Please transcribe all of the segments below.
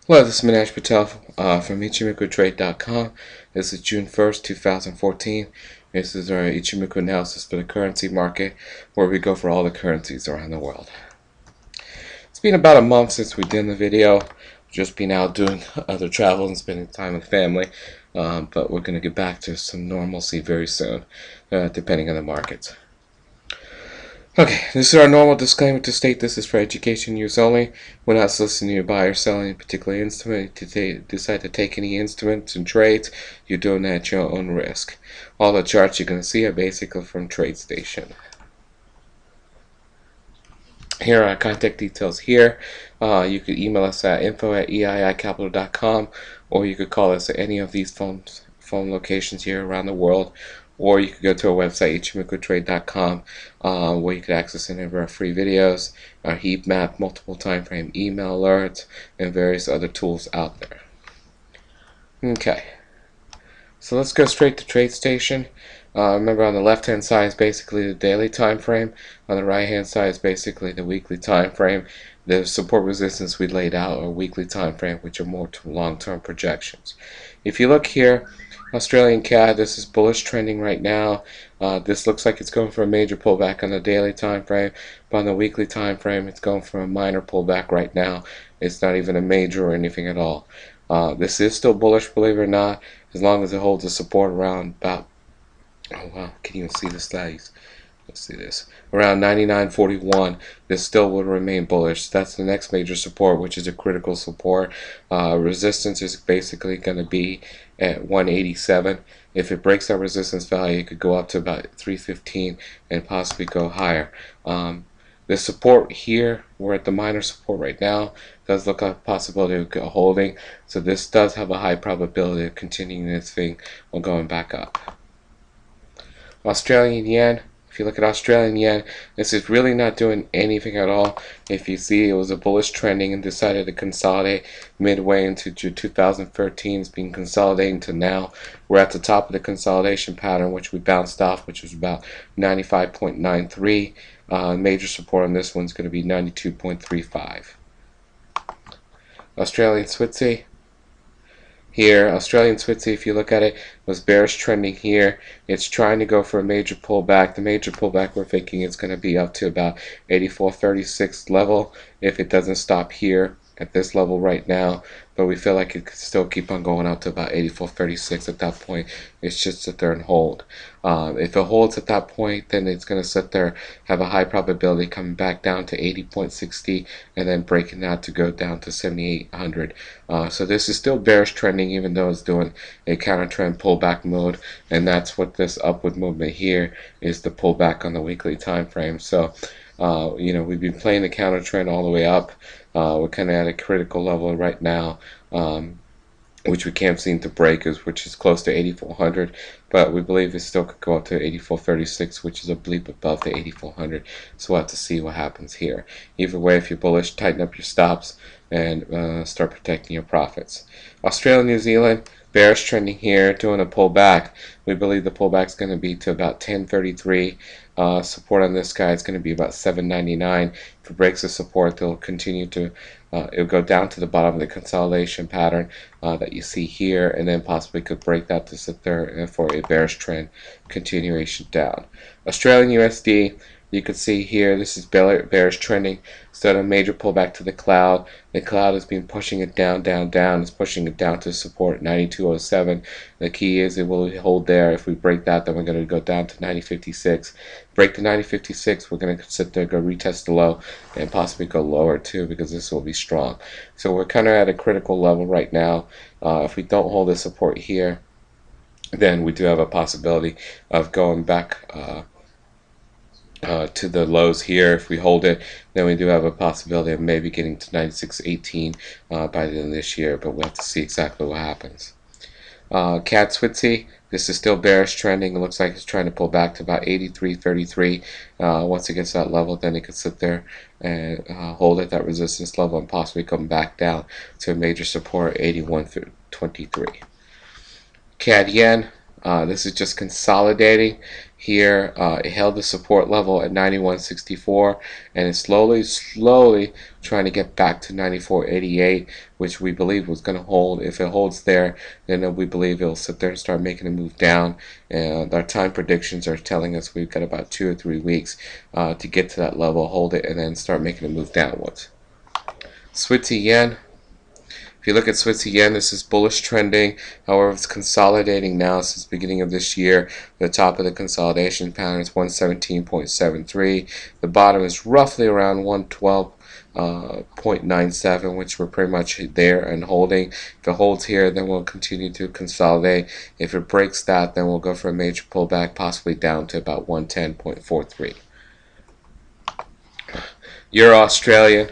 Hello, this is Manish Patel from Ichimoku This is June 1st, 2014. This is our Ichimoku analysis for the currency market, where we go for all the currencies around the world. It's been about a month since we did the video. Just been out doing other travel and spending time with family, but we're going to get back to some normalcy very soon, depending on the markets. Okay, this is our normal disclaimer to state this is for education use only. We're not soliciting you to buy or sell any particular instrument. To decide to take any instruments and trades, you're doing that at your own risk. All the charts you're going to see are basically from TradeStation. Here are our contact details here. You could email us at info@eiicapital.com, or you could call us at any of these phone locations here around the world. Or you could go to our website, ichimokutrade.com, where you could access any of our free videos, our heat map, multiple time frame email alerts, and various other tools out there. Okay, so let's go straight to TradeStation. Remember, on the left-hand side is basically the daily time frame. On the right-hand side is basically the weekly time frame. The support resistance we laid out are weekly time frame, which are more to long-term projections. If you look here, Australian CAD, this is bullish trending right now. This looks like it's going for a major pullback on the daily time frame, but on the weekly time frame it's going for a minor pullback right now. It's not even a major or anything at all. This is still bullish, believe it or not, as long as it holds the support around about, oh wow, can you even see the slides? Let's see this. Around 99.41, this still would remain bullish. That's the next major support, which is a critical support. Resistance is basically going to be at 187. If it breaks that resistance value, it could go up to about 315 and possibly go higher. The support here, we're at the minor support right now, does look like a possibility of holding. So this does have a high probability of continuing this thing or going back up. Australian yen. If you look at Australian yen, this is really not doing anything at all. If you see, it was a bullish trending and decided to consolidate midway into 2013. It's been consolidating to now. We're at the top of the consolidation pattern, which we bounced off, which was about 95.93. Major support on this one's going to be 92.35. Australian Switzerland. Here, Australian Switzerland, if you look at it, was bearish trending here. It's trying to go for a major pullback. The major pullback we're thinking is going to be up to about 84.36 level if it doesn't stop here at this level right now. But we feel like it could still keep on going up to about 84.36 at that point. It's just sit there and hold. If it holds at that point, then it's going to sit there, have a high probability coming back down to 80.60 and then breaking out to go down to 7,800. So this is still bearish trending, even though it's doing a counter trend pullback mode, and that's what this upward movement here is, the pullback on the weekly time frame. So you know, we've been playing the counter trend all the way up. We're kind of at a critical level right now, which we can't seem to break, which is close to 8,400, but we believe it still could go up to 84.36, which is a bleep above the 8,400. So we'll have to see what happens here. Either way, if you're bullish, tighten up your stops and start protecting your profits. Australia, New Zealand, bearish trending here, doing a pullback. We believe the pullback is going to be to about 10.33. Support on this guy is going to be about 7.99. If it breaks the support, they'll continue to, it'll go down to the bottom of the consolidation pattern that you see here, and then possibly could break that to sit there for a bearish trend continuation down. Australian USD, you can see here, this is bearish trending. Started a major pullback to the cloud. The cloud has been pushing it down, down, down. It's pushing it down to support 92.07. The key is it will hold there. If we break that, then we're going to go down to 90.56. Break the 90.56, we're going to sit there, go retest the low, and possibly go lower too, because this will be strong. So we're kind of at a critical level right now. If we don't hold the support here, then we do have a possibility of going back to the lows here. If we hold it, then we do have a possibility of maybe getting to 96.18 by the end of this year, but we'll have to see exactly what happens. CAD Switzerland, this is still bearish trending. It looks like it's trying to pull back to about 83.33. Once it gets that level, then it could sit there and hold at that resistance level and possibly come back down to a major support, 81.23. CAD Yen, this is just consolidating. here. It held the support level at 91.64, and it's slowly trying to get back to 94.88, which we believe was going to hold. If it holds there, then we believe it'll sit there and start making a move down. And our time predictions are telling us we've got about 2 or 3 weeks to get to that level, hold it, and then start making a move downwards. Switzerland yen. If you look at Switzerland yen, this is bullish trending. However, it's consolidating now since the beginning of this year. The top of the consolidation pattern is 117.73. The bottom is roughly around 112.97, which we're pretty much there and holding. If it holds here, then we'll continue to consolidate. If it breaks that, then we'll go for a major pullback, possibly down to about 110.43. Euro Australian.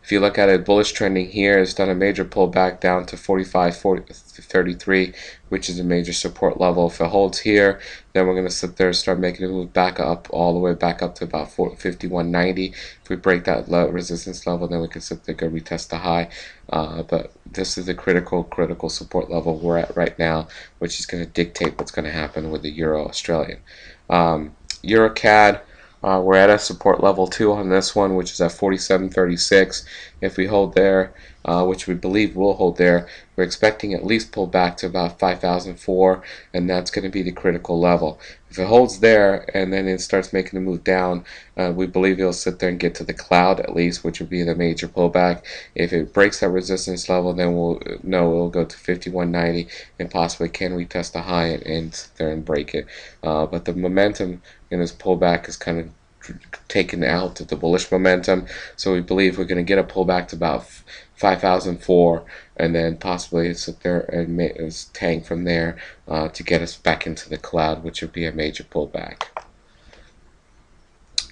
If you look at it, bullish trending here, it's done a major pullback down to 45.33, which is a major support level. If it holds here, then we're going to sit there and start making a move back up, all the way back up to about 51.90. If we break that resistance level, then we can sit there and retest the high. But this is the critical support level we're at right now, which is going to dictate what's going to happen with the Euro Australian. Euro CAD. We're at a support level 2 on this one, which is at 47.36. If we hold there, which we believe will hold there, we're expecting at least pull back to about 5,004, and that's going to be the critical level. If it holds there and then it starts making a move down, we believe it'll sit there and get to the cloud at least, which would be the major pullback. If it breaks that resistance level, then we'll know it'll go to 51.90 and possibly can retest the high and sit there and break it. But the momentum in this pullback is kind of taken out of the bullish momentum, so we believe we're going to get a pullback to about 5,004, and then possibly sit there and tank from there to get us back into the cloud, which would be a major pullback.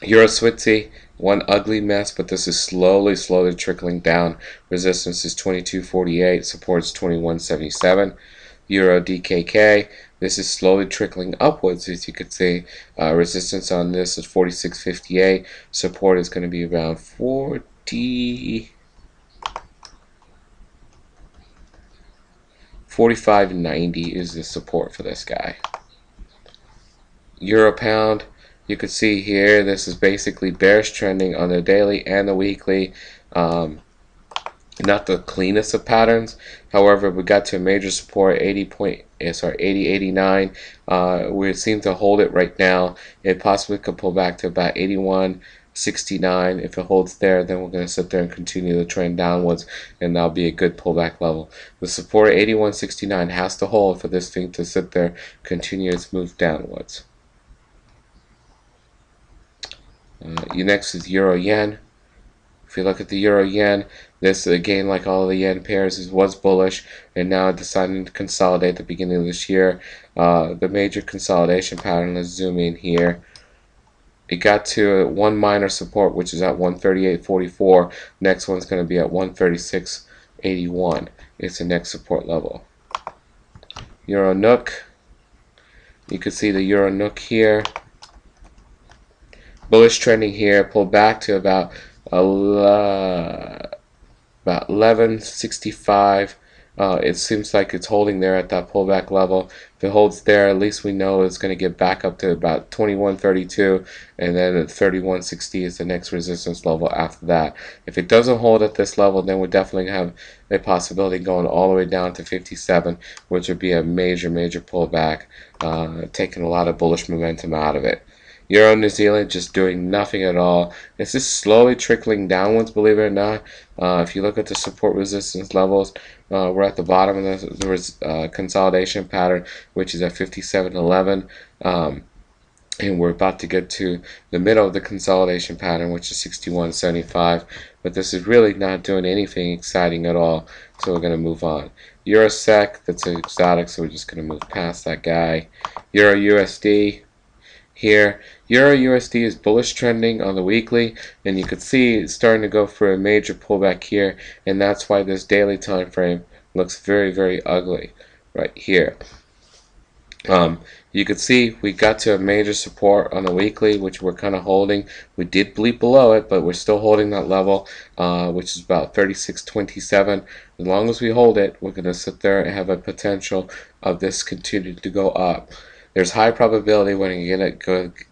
Euro Switzy, one ugly mess, but this is slowly trickling down. Resistance is 22.48, support is 21.77. Euro DKK, this is slowly trickling upwards, as you can see. Resistance on this is 46.58. Support is going to be around 45.90 is the support for this guy. Euro Pound, you can see here, this is basically bearish trending on the daily and the weekly. Not the cleanest of patterns. However, we got to a major support 80.89. We seem to hold it right now. It possibly could pull back to about 81.69. If it holds there, then we're going to sit there and continue the trend downwards, and that'll be a good pullback level. The support 81.69 has to hold for this thing to sit there, continue its move downwards. Next is Euro Yen. If you look at the Euro Yen, this again, like all of the yen pairs, was bullish, and now deciding to consolidate at the beginning of this year. The major consolidation pattern, let's zoom in here. It got to one minor support, which is at 138.44. Next one's going to be at 136.81. It's the next support level. Euro NOK. You can see the Euro NOK here. Bullish trending here, pulled back to about 11.65. It seems like it's holding there at that pullback level. If it holds there, at least we know it's going to get back up to about 21.32, and then at 31.60 is the next resistance level after that. If it doesn't hold at this level, then we definitely have a possibility going all the way down to 57, which would be a major pullback, taking a lot of bullish momentum out of it. Euro New Zealand just doing nothing at all. It's just slowly trickling downwards, believe it or not. If you look at the support resistance levels, we're at the bottom of the consolidation pattern, which is at 57.11. And we're about to get to the middle of the consolidation pattern, which is 61.75. But this is really not doing anything exciting at all, so we're going to move on. Euro SEK, that's an exotic, so we're just going to move past that guy. Euro USD. Here, Euro USD is bullish trending on the weekly, and you can see it's starting to go for a major pullback here, and that's why this daily time frame looks very ugly right here. You can see we got to a major support on the weekly, which we're kind of holding. We did bleep below it, but we're still holding that level, which is about 36.27. As long as we hold it, we're going to sit there and have a potential of this continuing to go up. There's high probability when you get it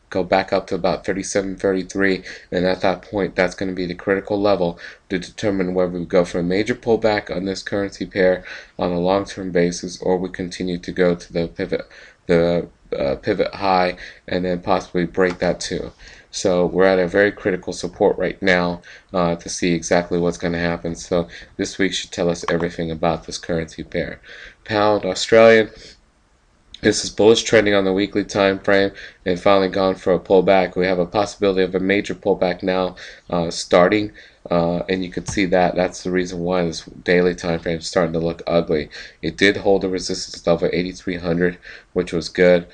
go back up to about 37.33, and at that point, that's going to be the critical level to determine whether we go for a major pullback on this currency pair on a long-term basis, or we continue to go to the pivot high, and then possibly break that too. So we're at a very critical support right now to see exactly what's going to happen. So this week should tell us everything about this currency pair. Pound Australian. This is bullish trending on the weekly time frame and finally gone for a pullback. We have a possibility of a major pullback now starting, and you can see that that's the reason why this daily time frame is starting to look ugly. It did hold a resistance level 8,300, which was good.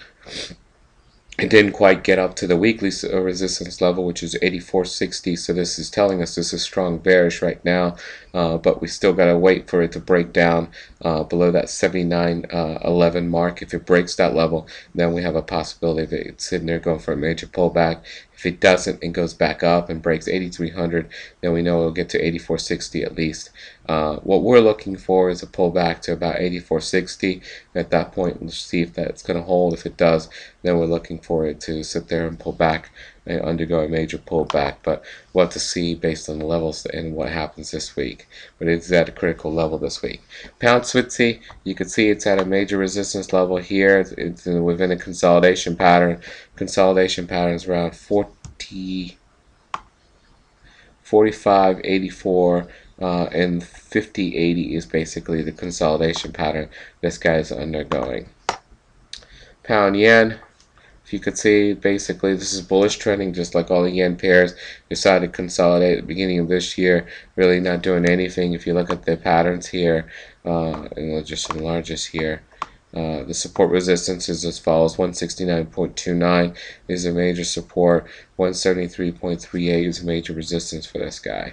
It didn't quite get up to the weekly resistance level, which is 84.60, so this is telling us this is strong bearish right now, but we still got to wait for it to break down below that 79.11 mark. If it breaks that level, then we have a possibility of it sitting there going for a major pullback. If it doesn't and goes back up and breaks 8,300, then we know it'll get to 84.60 at least. What we're looking for is a pullback to about 84.60. At that point, we'll see if that's going to hold. If it does, then we're looking for it to sit there and pull back and undergo a major pullback. But we'll have to see based on the levels and what happens this week. But it's at a critical level this week. Pound Switzy, you can see it's at a major resistance level here. It's within a consolidation pattern. Consolidation pattern is around 45.84. And 50.80 is basically the consolidation pattern this guy is undergoing. Pound yen, if you could see, basically this is bullish trending just like all the yen pairs. Decided to consolidate at the beginning of this year, really not doing anything. If you look at the patterns here, and we'll just enlarge this here. The support resistance is as follows: 169.29 is a major support, 173.38 is a major resistance for this guy.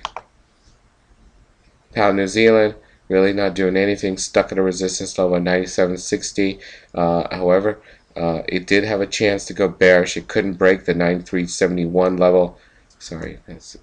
Pound New Zealand, really not doing anything, stuck at a resistance level of 97.60. However, it did have a chance to go bearish. It couldn't break the 93.71 level. Sorry, that's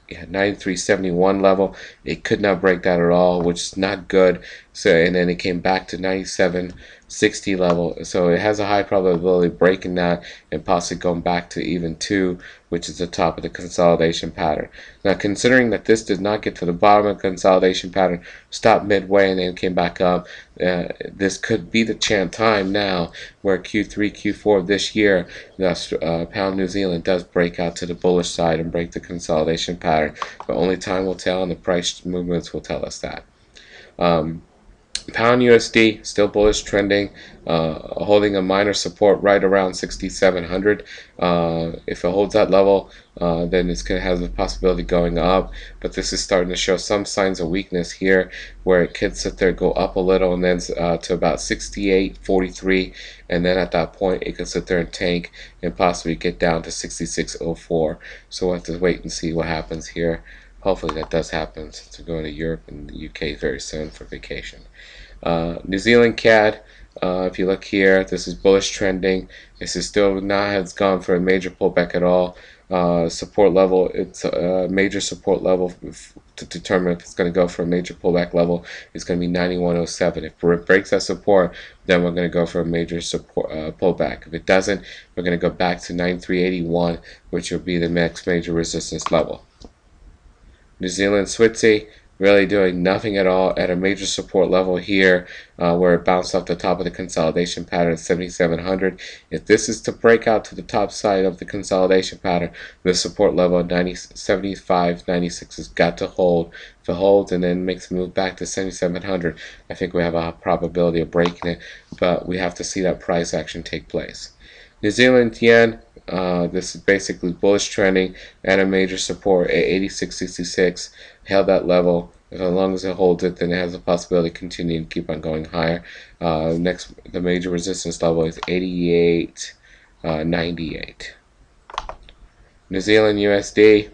93.71 level. It could not break that at all, which is not good. So, and then it came back to 97.60 level. So it has a high probability of breaking that and possibly going back to even 2, which is the top of the consolidation pattern. Now, considering that this did not get to the bottom of the consolidation pattern, stopped midway and then came back up, this could be the time now where Q3, Q4 of this year, the Pound New Zealand does break out to the bullish side and break the consolidation pattern. But only time will tell, and the price movements will tell us that. Pound USD, still bullish trending, holding a minor support right around 6,700. If it holds that level, then it's going to have the possibility of going up. But this is starting to show some signs of weakness here, where it could sit there, go up a little, and then to about 68.43. And then at that point, it could sit there and tank and possibly get down to 66.04. So we'll have to wait and see what happens here. Hopefully that does happen, since we're going to Europe and the UK very soon for vacation. New Zealand CAD, if you look here, this is bullish trending. This is still not has gone for a major pullback at all. Support level, it's a major support level to determine if it's going to go for a major pullback level. It's going to be 91.07. If it breaks that support, then we're going to go for a major support pullback. If it doesn't, we're going to go back to 93.81, which will be the next major resistance level. New Zealand Switzy, really doing nothing at all at a major support level here, where it bounced off the top of the consolidation pattern at 7,700. If this is to break out to the top side of the consolidation pattern, the support level of 75.96 has got to hold. If it holds and then makes a move back to 7,700, I think we have a probability of breaking it, but we have to see that price action take place. New Zealand yen, this is basically bullish trending at a major support at 86.66. Held that level. As long as it holds it, then it has a possibility to continue and keep on going higher. Next, the major resistance level is 88.98. New Zealand USD,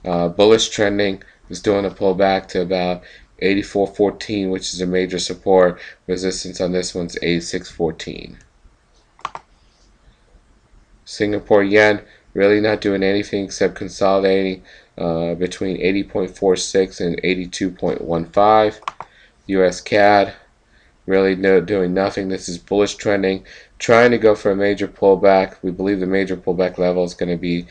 bullish trending, is doing a pullback to about 84.14, which is a major support. Resistance on this one's 86.14. Singapore yen, really not doing anything except consolidating between 80.46 and 82.15. US CAD, really doing nothing. This is bullish trending, trying to go for a major pullback. We believe the major pullback level is going to be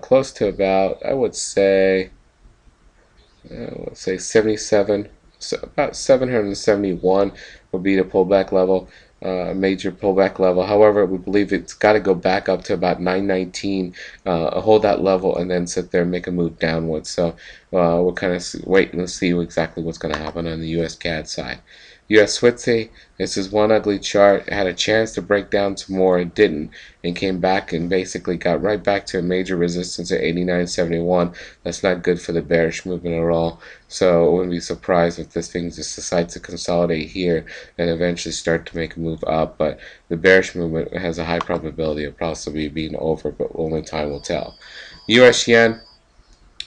close to about, I would say, let's say 77, so about 771 would be the pullback level, major pullback level. However, we believe it's got to go back up to about 919, hold that level, and then sit there and make a move downwards. So we'll kind of wait and see exactly what's going to happen on the US CAD side. US Switzy, this is one ugly chart. It had a chance to break down some more, it didn't, and came back and basically got right back to a major resistance at 89.71. That's not good for the bearish movement at all. So I wouldn't be surprised if this thing just decides to consolidate here and eventually start to make a move up. But the bearish movement has a high probability of possibly being over, but only time will tell. US yen,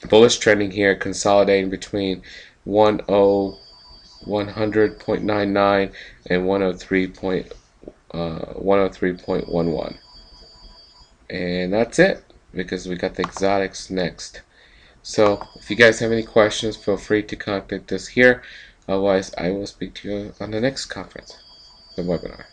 bullish trending here, consolidating between 100.99 and 103.11. And that's it, because we got the exotics next. So if you guys have any questions, feel free to contact us here. Otherwise, I will speak to you on the next conference, the webinar.